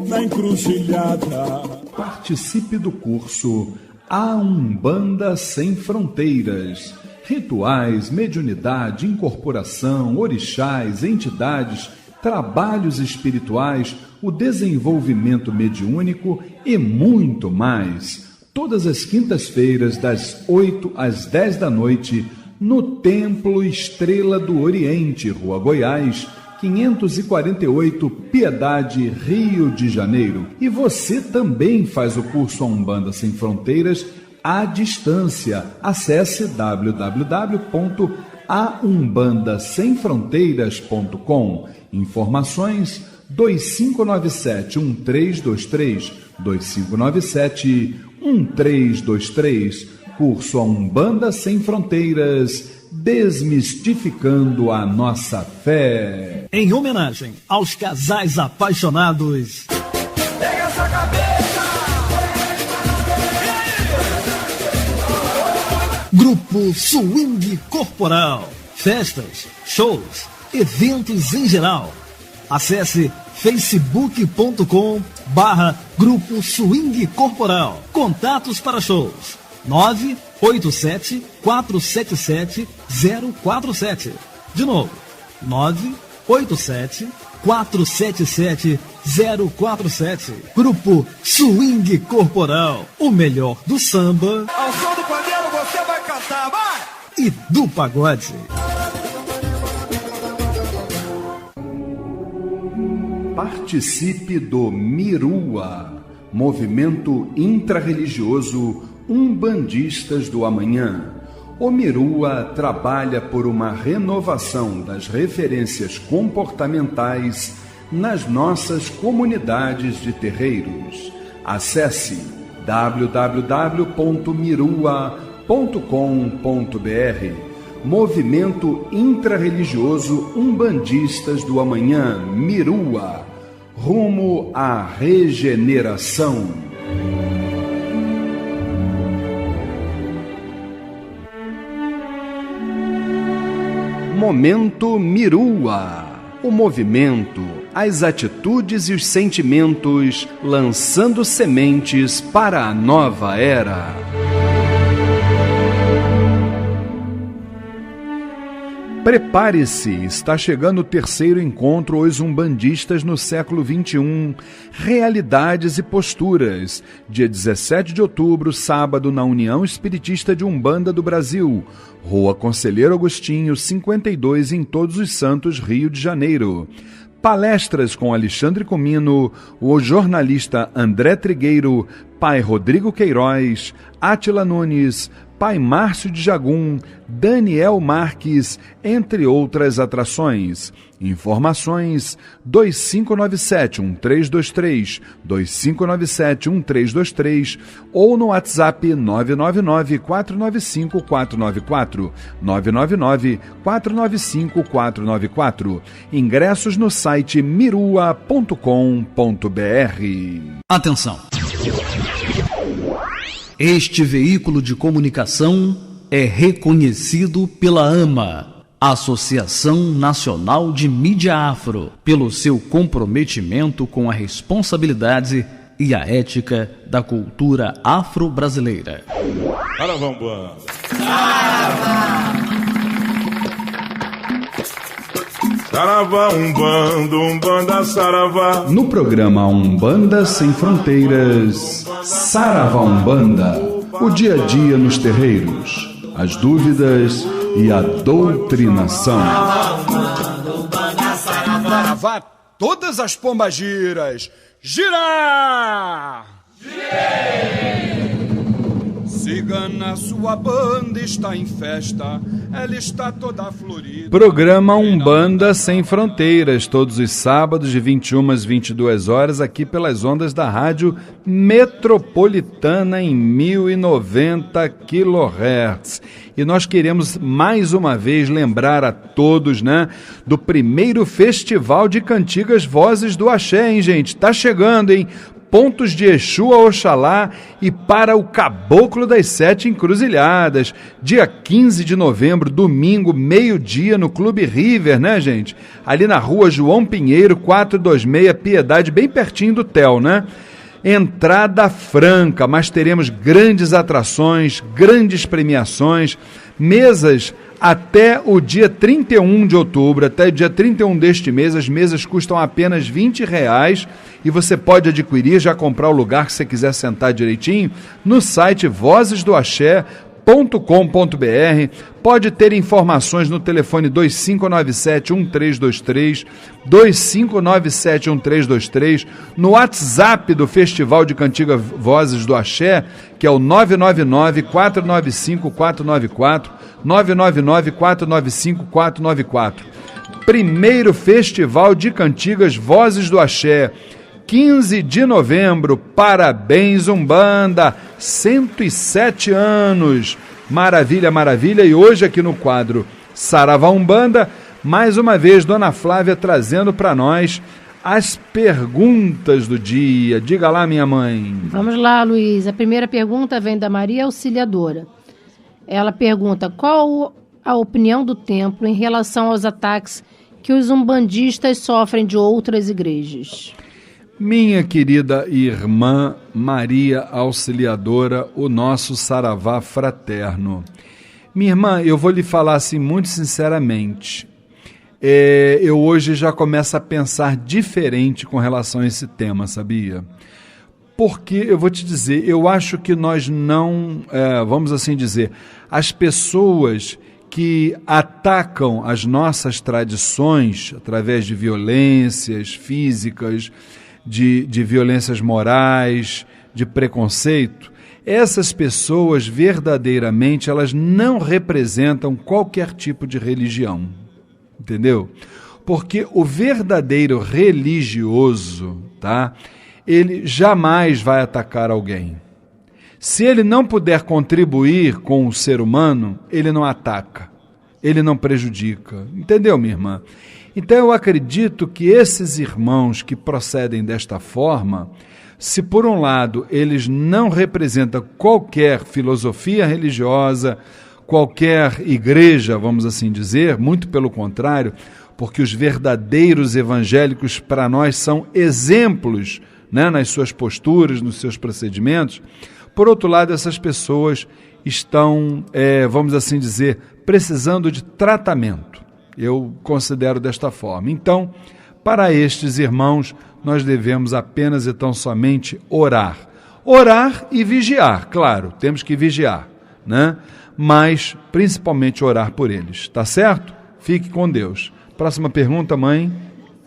Speaker 7: na encruzilhada.
Speaker 1: Participe do curso A Umbanda Sem Fronteiras. Rituais, mediunidade, incorporação, orixás, entidades, trabalhos espirituais, o desenvolvimento mediúnico e muito mais. Todas as quintas-feiras, das 8 às 10 da noite, no Templo Estrela do Oriente, Rua Goiás, 548, Piedade, Rio de Janeiro. E você também faz o curso A Umbanda Sem Fronteiras à distância. Acesse www.aumbandasemfronteiras.com. Informações 2597-1323, 2597-1323. Curso A Umbanda Sem Fronteiras, desmistificando a nossa fé.
Speaker 3: Em homenagem aos casais apaixonados.
Speaker 7: Pega essa cabeça!
Speaker 3: Grupo Swing Corporal. Festas, shows, eventos em geral. Acesse facebook.com/Grupo Swing Corporal. Contatos para shows 987-477-047. De novo, 987-477-047. Grupo Swing Corporal, o melhor do samba.
Speaker 7: Ao som do pandeiro você vai cantar, vai!
Speaker 3: e do pagode.
Speaker 1: Participe do Mirua, movimento intrarreligioso Umbandistas do Amanhã. O Mirua trabalha por uma renovação das referências comportamentais nas nossas comunidades de terreiros. Acesse www.mirua.com.br. Movimento intrarreligioso Umbandistas do Amanhã, Mirua, rumo à regeneração. Momento Mirua. O movimento, as atitudes e os sentimentos lançando sementes para a nova era. Prepare-se, está chegando o terceiro encontro Os Umbandistas no século XXI, Realidades e Posturas, dia 17 de outubro, sábado, na União Espiritista de Umbanda do Brasil, Rua Conselheiro Agostinho, 52, em Todos os Santos, Rio de Janeiro. Palestras com Alexandre Comino, o jornalista André Trigueiro, Pai Rodrigo Queiroz, Átila Nunes, Pai Márcio de Jagum, Daniel Marques, entre outras atrações. Informações 2597-1323, 2597-1323 ou no WhatsApp 999-495-494, 999-495-494. Ingressos no site mirua.com.br.
Speaker 3: Atenção! Este veículo de comunicação é reconhecido pela AMA, Associação Nacional de Mídia Afro, pelo seu comprometimento com a responsabilidade e a ética da cultura afro-brasileira.
Speaker 7: Saravá Umbanda. Saravá Umbanda, Umbanda Saravá.
Speaker 1: No programa Umbanda Sem Fronteiras, Saravá Umbanda, o dia a dia nos terreiros, as dúvidas e a doutrinação.
Speaker 8: Saravá todas as pombagiras, gira! Siga na sua banda, está em festa, ela está toda florida.
Speaker 1: Programa Umbanda Sem Fronteiras, todos os sábados de 21 às 22 horas, aqui pelas ondas da Rádio Metropolitana em 1090 kHz. E nós queremos mais uma vez lembrar a todos, do primeiro Festival de Cantigas Vozes do Axé, hein, gente? Tá chegando, hein? Pontos de Exu a Oxalá e para o Caboclo das Sete Encruzilhadas, dia 15 de novembro, domingo, meio-dia, no Clube River, gente? Ali na rua João Pinheiro, 426, Piedade, bem pertinho do TEL, Entrada franca, mas teremos grandes atrações, grandes premiações, mesas até o dia 31 de outubro, até o dia 31 deste mês. As mesas custam apenas R$20 e você pode adquirir, já comprar o lugar que você quiser sentar direitinho, no site vozesdoaxé.com.br. Pode ter informações no telefone 2597-1323, 2597-1323, no WhatsApp do Festival de Cantigas Vozes do Axé, que é o 999-495-494, 999-495-494. Primeiro Festival de Cantigas Vozes do Axé, 15 de novembro, parabéns Umbanda, 107 anos, maravilha, maravilha. E hoje aqui no quadro Saravá Umbanda, mais uma vez Dona Flávia trazendo para nós as perguntas do dia. Diga lá, minha mãe.
Speaker 2: Vamos lá, Luiz. A primeira pergunta vem da Maria Auxiliadora. Ela pergunta: qual a opinião do templo em relação aos ataques que os umbandistas sofrem de outras igrejas?
Speaker 1: Minha querida irmã Maria Auxiliadora, o nosso saravá fraterno. Minha irmã, eu vou lhe falar assim muito sinceramente. Eu hoje já começo a pensar diferente com relação a esse tema, sabia? Porque, eu vou te dizer, eu acho que nós não, vamos assim dizer, as pessoas que atacam as nossas tradições através de violências físicas, de violências morais, de preconceito, essas pessoas verdadeiramente elas não representam qualquer tipo de religião, entendeu? Porque o verdadeiro religioso, tá? Ele jamais vai atacar alguém. Se ele não puder contribuir com o ser humano, ele não ataca, ele não prejudica. Entendeu, minha irmã? Então eu acredito que esses irmãos que procedem desta forma, se por um lado eles não representam qualquer filosofia religiosa, qualquer igreja, vamos assim dizer, muito pelo contrário, porque os verdadeiros evangélicos para nós são exemplos, né, nas suas posturas, nos seus procedimentos. Por outro lado, essas pessoas estão, vamos assim dizer, precisando de tratamento. Eu considero desta forma. Então, para estes irmãos, nós devemos apenas e tão somente orar. Orar e vigiar, claro, temos que vigiar, né? Mas principalmente orar por eles, tá certo? Fique com Deus. Próxima pergunta, mãe.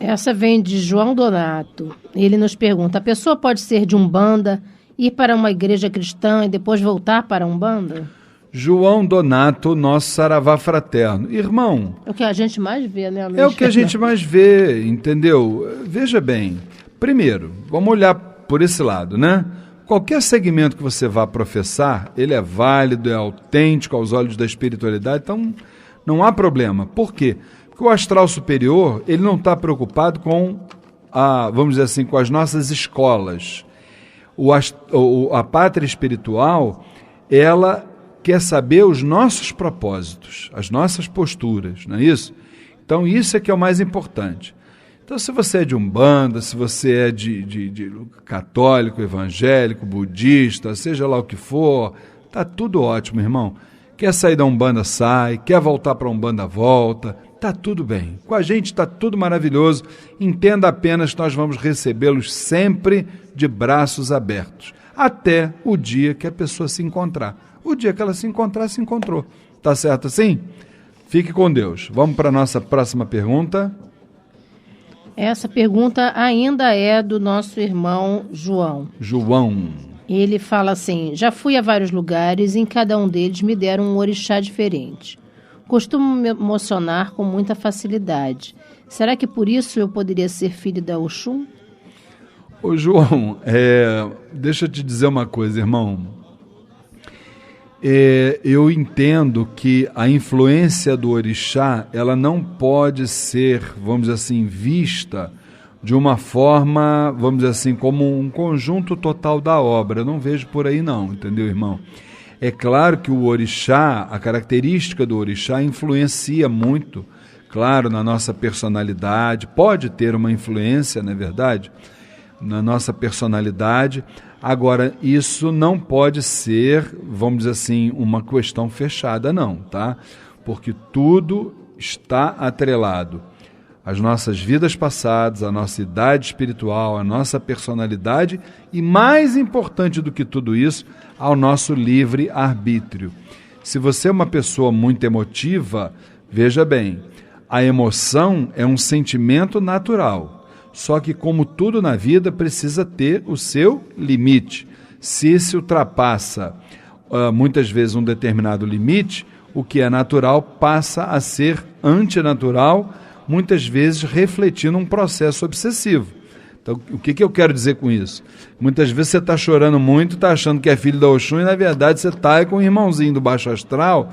Speaker 2: Essa vem de João Donato. Ele nos pergunta: a pessoa pode ser de Umbanda, ir para uma igreja cristã e depois voltar para a Umbanda?
Speaker 1: João Donato, nosso saravá fraterno. Irmão...
Speaker 2: É o que a gente mais vê, né, Luiz?
Speaker 1: É o que a gente mais vê, entendeu? Veja bem, primeiro, vamos olhar por esse lado, né? Qualquer segmento que você vá professar, ele é válido, é autêntico aos olhos da espiritualidade, então não há problema. Por quê? Porque o astral superior, ele não está preocupado com, vamos dizer assim, com as nossas escolas. A pátria espiritual, ela quer saber os nossos propósitos, as nossas posturas, não é isso? Então isso é que é o mais importante. Então se você é de Umbanda, se você é de católico, evangélico, budista, seja lá o que for, tá tudo ótimo, irmão. Quer sair da Umbanda, sai, quer voltar para a Umbanda, volta, tá tudo bem. Com a gente tá tudo maravilhoso, entenda apenas que nós vamos recebê-los sempre de braços abertos, até o dia que a pessoa se encontrar. O dia que ela se encontrar, se encontrou. Tá certo assim? Fique com Deus. Vamos para a nossa próxima pergunta.
Speaker 2: Essa pergunta ainda é do nosso irmão João. Ele fala assim: já fui a vários lugares e em cada um deles me deram um orixá diferente. Costumo me emocionar com muita facilidade. Será que por isso eu poderia ser filho da Oxum?
Speaker 1: Ô João, deixa eu te dizer uma coisa, irmão. Eu entendo que a influência do orixá, ela não pode ser, vamos dizer assim, vista de uma forma, vamos dizer assim, como um conjunto total da obra. Eu não vejo por aí não, entendeu, irmão? É claro que o orixá, a característica do orixá influencia muito, claro, na nossa personalidade, pode ter uma influência, não é verdade? Na nossa personalidade. Agora, isso não pode ser, vamos dizer assim, uma questão fechada, não, tá? Porque tudo está atrelado às nossas vidas passadas, à nossa idade espiritual, à nossa personalidade e, mais importante do que tudo isso, ao nosso livre-arbítrio. Se você é uma pessoa muito emotiva, veja bem, a emoção é um sentimento natural. Só que, como tudo na vida, precisa ter o seu limite. Se se ultrapassa muitas vezes um determinado limite, o que é natural passa a ser antinatural, muitas vezes refletindo um processo obsessivo. Então, o que eu quero dizer com isso? Muitas vezes você está chorando muito, está achando que é filho da Oxum e, na verdade, você está com um irmãozinho do baixo astral,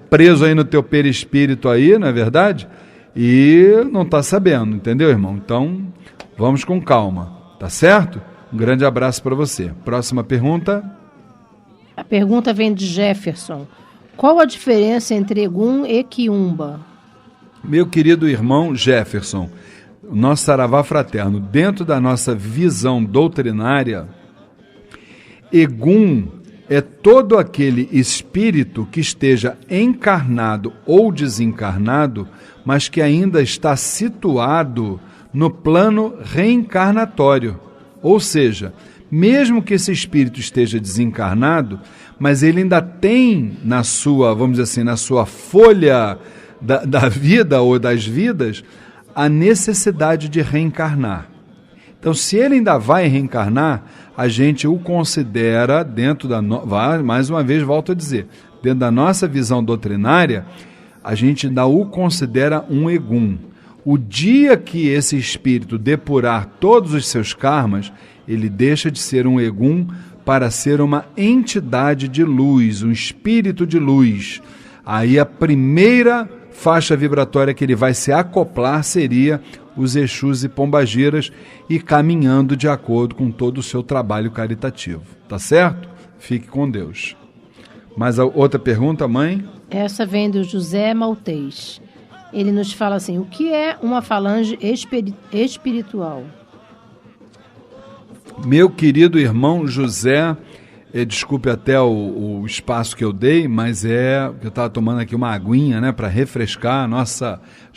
Speaker 1: preso aí no teu perispírito aí, não é verdade? E não está sabendo, entendeu, irmão? Então, vamos com calma, tá certo? Um grande abraço para você. Próxima pergunta.
Speaker 2: A pergunta vem de Jefferson. Qual a diferença entre Egum e Quiumba?
Speaker 1: Meu querido irmão Jefferson, nosso saravá fraterno, dentro da nossa visão doutrinária, Egum é todo aquele espírito que esteja encarnado ou desencarnado, mas que ainda está situado no plano reencarnatório. Ou seja, mesmo que esse espírito esteja desencarnado, mas ele ainda tem na sua, vamos dizer assim, na sua folha da vida ou das vidas, a necessidade de reencarnar. Então, se ele ainda vai reencarnar, a gente o considera dentro da... mais uma vez, volto a dizer, dentro da nossa visão doutrinária, a gente ainda o considera um egum. O dia que esse espírito depurar todos os seus karmas, ele deixa de ser um egum para ser uma entidade de luz, um espírito de luz. Aí a primeira faixa vibratória que ele vai se acoplar seria os Exus e Pombagiras, e caminhando de acordo com todo o seu trabalho caritativo. Tá certo? Fique com Deus. Mais outra pergunta, mãe?
Speaker 2: Essa vem do José Maltês. Ele nos fala assim: o que é uma falange espiritual?
Speaker 1: Meu querido irmão José, desculpe até o espaço que eu dei, mas eu estava tomando aqui uma aguinha, né, para refrescar as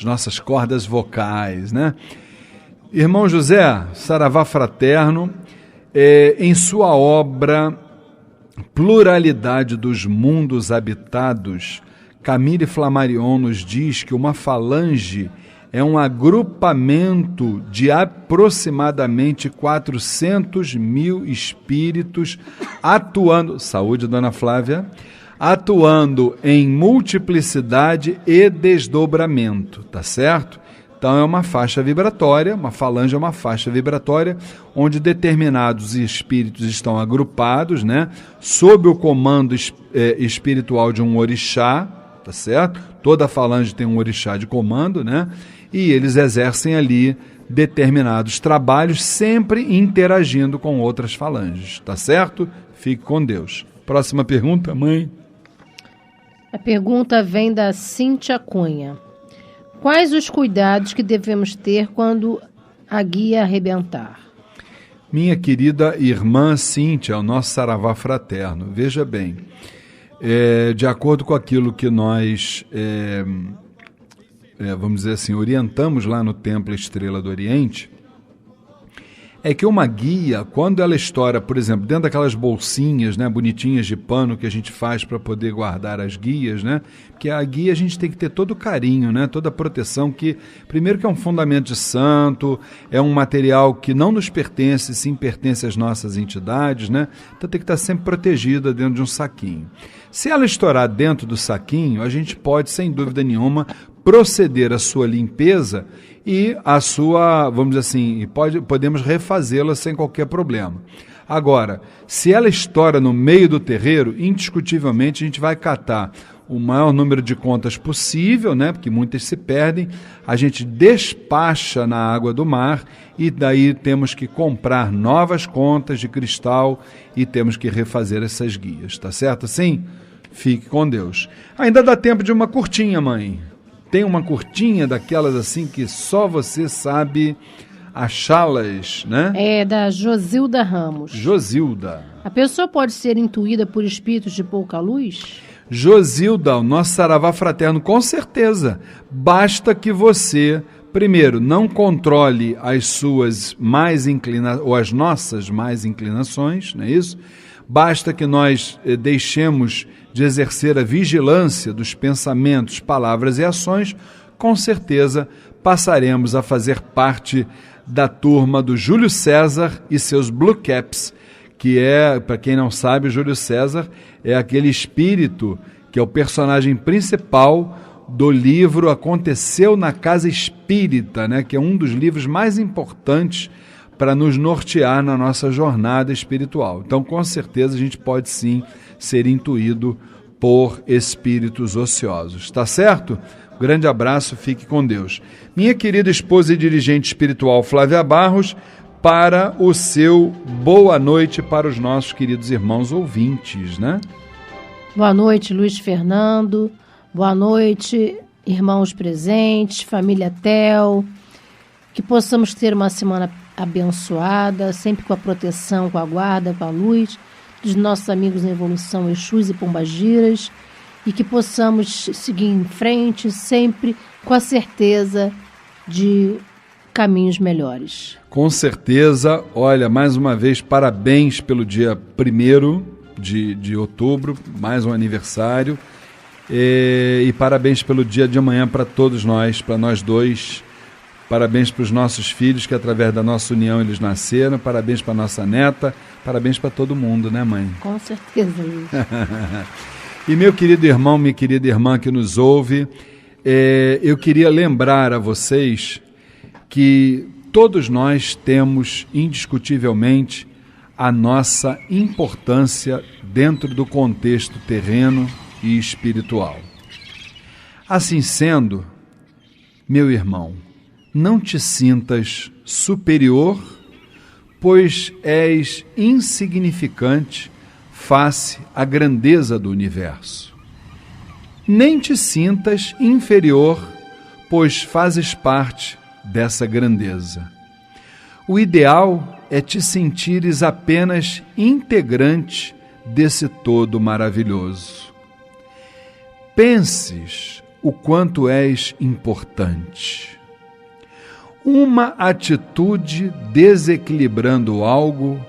Speaker 1: nossas cordas vocais, né? Irmão José, Saravá fraterno, em sua obra Pluralidade dos Mundos Habitados, Camille Flammarion nos diz que uma falange é um agrupamento de aproximadamente 400 mil espíritos atuando, saúde, dona Flávia, atuando em multiplicidade e desdobramento, tá certo? Então é uma faixa vibratória, uma falange é uma faixa vibratória, onde determinados espíritos estão agrupados, né, sob o comando espiritual de um orixá, tá certo? Toda falange tem um orixá de comando, né? E eles exercem ali determinados trabalhos, sempre interagindo com outras falanges, tá certo? Fique com Deus. Próxima pergunta, mãe.
Speaker 2: A pergunta vem da Cíntia Cunha. Quais os cuidados que devemos ter quando a guia arrebentar?
Speaker 1: Minha querida irmã Cíntia, o nosso Saravá fraterno, veja bem, de acordo com aquilo que nós... vamos dizer assim, orientamos lá no Templo Estrela do Oriente, é que uma guia, quando ela estoura, por exemplo, dentro daquelas bolsinhas, né, bonitinhas de pano que a gente faz para poder guardar as guias, né, porque a guia a gente tem que ter todo o carinho, né, toda a proteção, que primeiro que é um fundamento de santo, é um material que não nos pertence, sim pertence às nossas entidades, né, então tem que estar sempre protegida dentro de um saquinho. Se ela estourar dentro do saquinho, a gente pode, sem dúvida nenhuma, proceder à sua limpeza e a sua, vamos dizer assim, podemos refazê-la sem qualquer problema. Agora, se ela estoura no meio do terreiro, indiscutivelmente a gente vai catar o maior número de contas possível, né, porque muitas se perdem, a gente despacha na água do mar e daí temos que comprar novas contas de cristal e temos que refazer essas guias, tá certo assim? Fique com Deus. Ainda dá tempo de uma curtinha, mãe. Tem uma curtinha daquelas assim que só você sabe achá-las, né?
Speaker 2: É da Josilda Ramos.
Speaker 1: Josilda.
Speaker 2: A pessoa pode ser intuída por espíritos de pouca luz?
Speaker 1: Josilda, o nosso Saravá fraterno, com certeza. Basta que você, primeiro, não controle as suas mais inclinações, ou as nossas mais inclinações, não é isso? Basta que nós deixemos de exercer a vigilância dos pensamentos, palavras e ações, com certeza passaremos a fazer parte da turma do Júlio César e seus Blue Caps, que é, para quem não sabe, o Júlio César é aquele espírito que é o personagem principal do livro Aconteceu na Casa Espírita, né, que é um dos livros mais importantes para nos nortear na nossa jornada espiritual. Então, com certeza, a gente pode sim ser intuído por espíritos ociosos. Tá certo? Grande abraço, fique com Deus. Minha querida esposa e dirigente espiritual Flávia Barros, para o seu boa noite para os nossos queridos irmãos ouvintes, né?
Speaker 2: Boa noite, Luiz Fernando. Boa noite, irmãos presentes, família Tel. Que possamos ter uma semana abençoada, sempre com a proteção, com a guarda, com a luz dos nossos amigos em evolução, Exus e Pombagiras, e que possamos seguir em frente sempre com a certeza de caminhos melhores.
Speaker 1: Com certeza. Olha, mais uma vez, parabéns pelo dia 1º de outubro, mais um aniversário. E parabéns pelo dia de amanhã para todos nós, para nós dois. Parabéns para os nossos filhos, que através da nossa união eles nasceram. Parabéns para a nossa neta. Parabéns para todo mundo, né, mãe?
Speaker 2: Com certeza, Luiz.
Speaker 1: E meu querido irmão, minha querida irmã que nos ouve, eu queria lembrar a vocês que todos nós temos, indiscutivelmente, a nossa importância dentro do contexto terreno e espiritual. Assim sendo, meu irmão, não te sintas superior, pois és insignificante face à grandeza do universo. Nem te sintas inferior, pois fazes parte dessa grandeza. O ideal é te sentires apenas integrante desse todo maravilhoso. Penses o quanto és importante. Uma atitude desequilibrando algo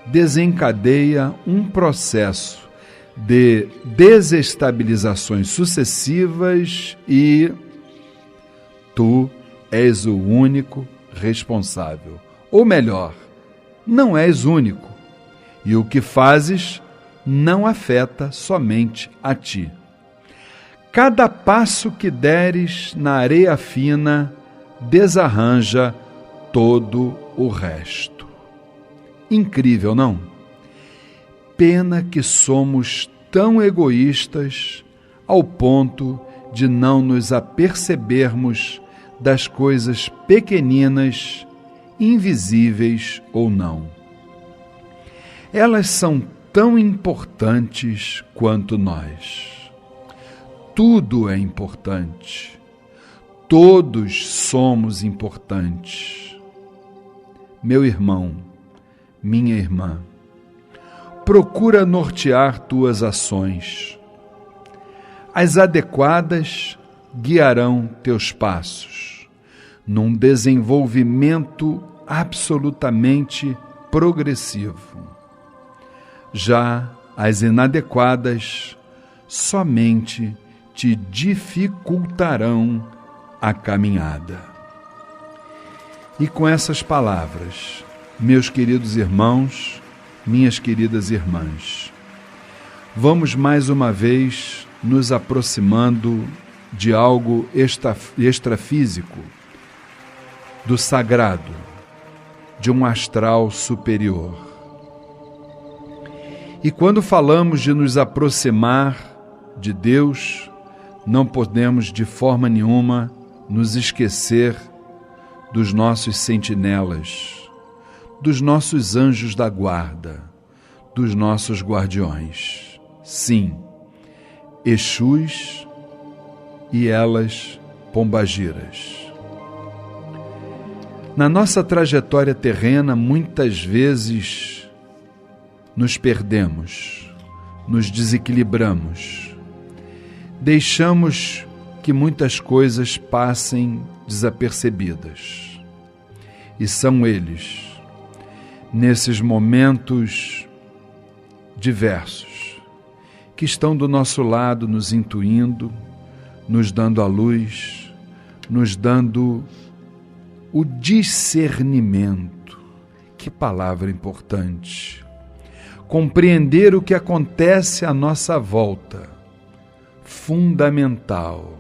Speaker 1: desencadeia um processo de desestabilizações sucessivas e tu és o único responsável. Ou melhor, não és único, e o que fazes não afeta somente a ti. Cada passo que deres na areia fina desarranja todo o resto. Incrível, não? Pena que somos tão egoístas ao ponto de não nos apercebermos das coisas pequeninas, invisíveis ou não. Elas são tão importantes quanto nós. Tudo é importante. Todos somos importantes. Meu irmão, minha irmã, procura nortear tuas ações. As adequadas guiarão teus passos, num desenvolvimento absolutamente progressivo. Já as inadequadas somente te dificultarão a caminhada. E com essas palavras, meus queridos irmãos, minhas queridas irmãs, vamos mais uma vez nos aproximando de algo extrafísico, do sagrado, de um astral superior. E quando falamos de nos aproximar de Deus, não podemos de forma nenhuma nos esquecer dos nossos sentinelas, dos nossos anjos da guarda, dos nossos guardiões. Sim, Exus e elas pombagiras. Na nossa trajetória terrena, muitas vezes nos perdemos, nos desequilibramos, deixamos que muitas coisas passem desapercebidas. E são eles, nesses momentos diversos, que estão do nosso lado, nos intuindo, nos dando a luz, nos dando o discernimento. Que palavra importante! Compreender o que acontece à nossa volta, fundamental,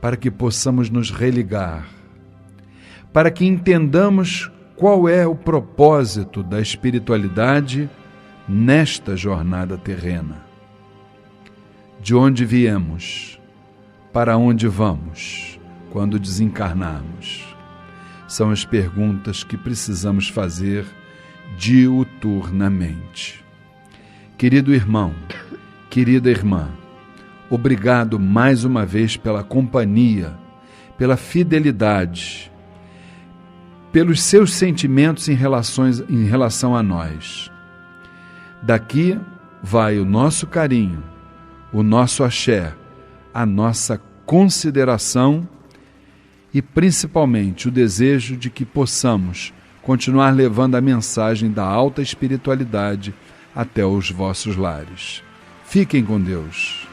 Speaker 1: para que possamos nos religar, para que entendamos qual é o propósito da espiritualidade nesta jornada terrena. De onde viemos, para onde vamos quando desencarnarmos? São as perguntas que precisamos fazer diuturnamente. Querido irmão, querida irmã, obrigado mais uma vez pela companhia, pela fidelidade, pelos seus sentimentos em relação a nós. Daqui vai o nosso carinho, o nosso axé, a nossa consideração e principalmente o desejo de que possamos continuar levando a mensagem da alta espiritualidade até os vossos lares. Fiquem com Deus.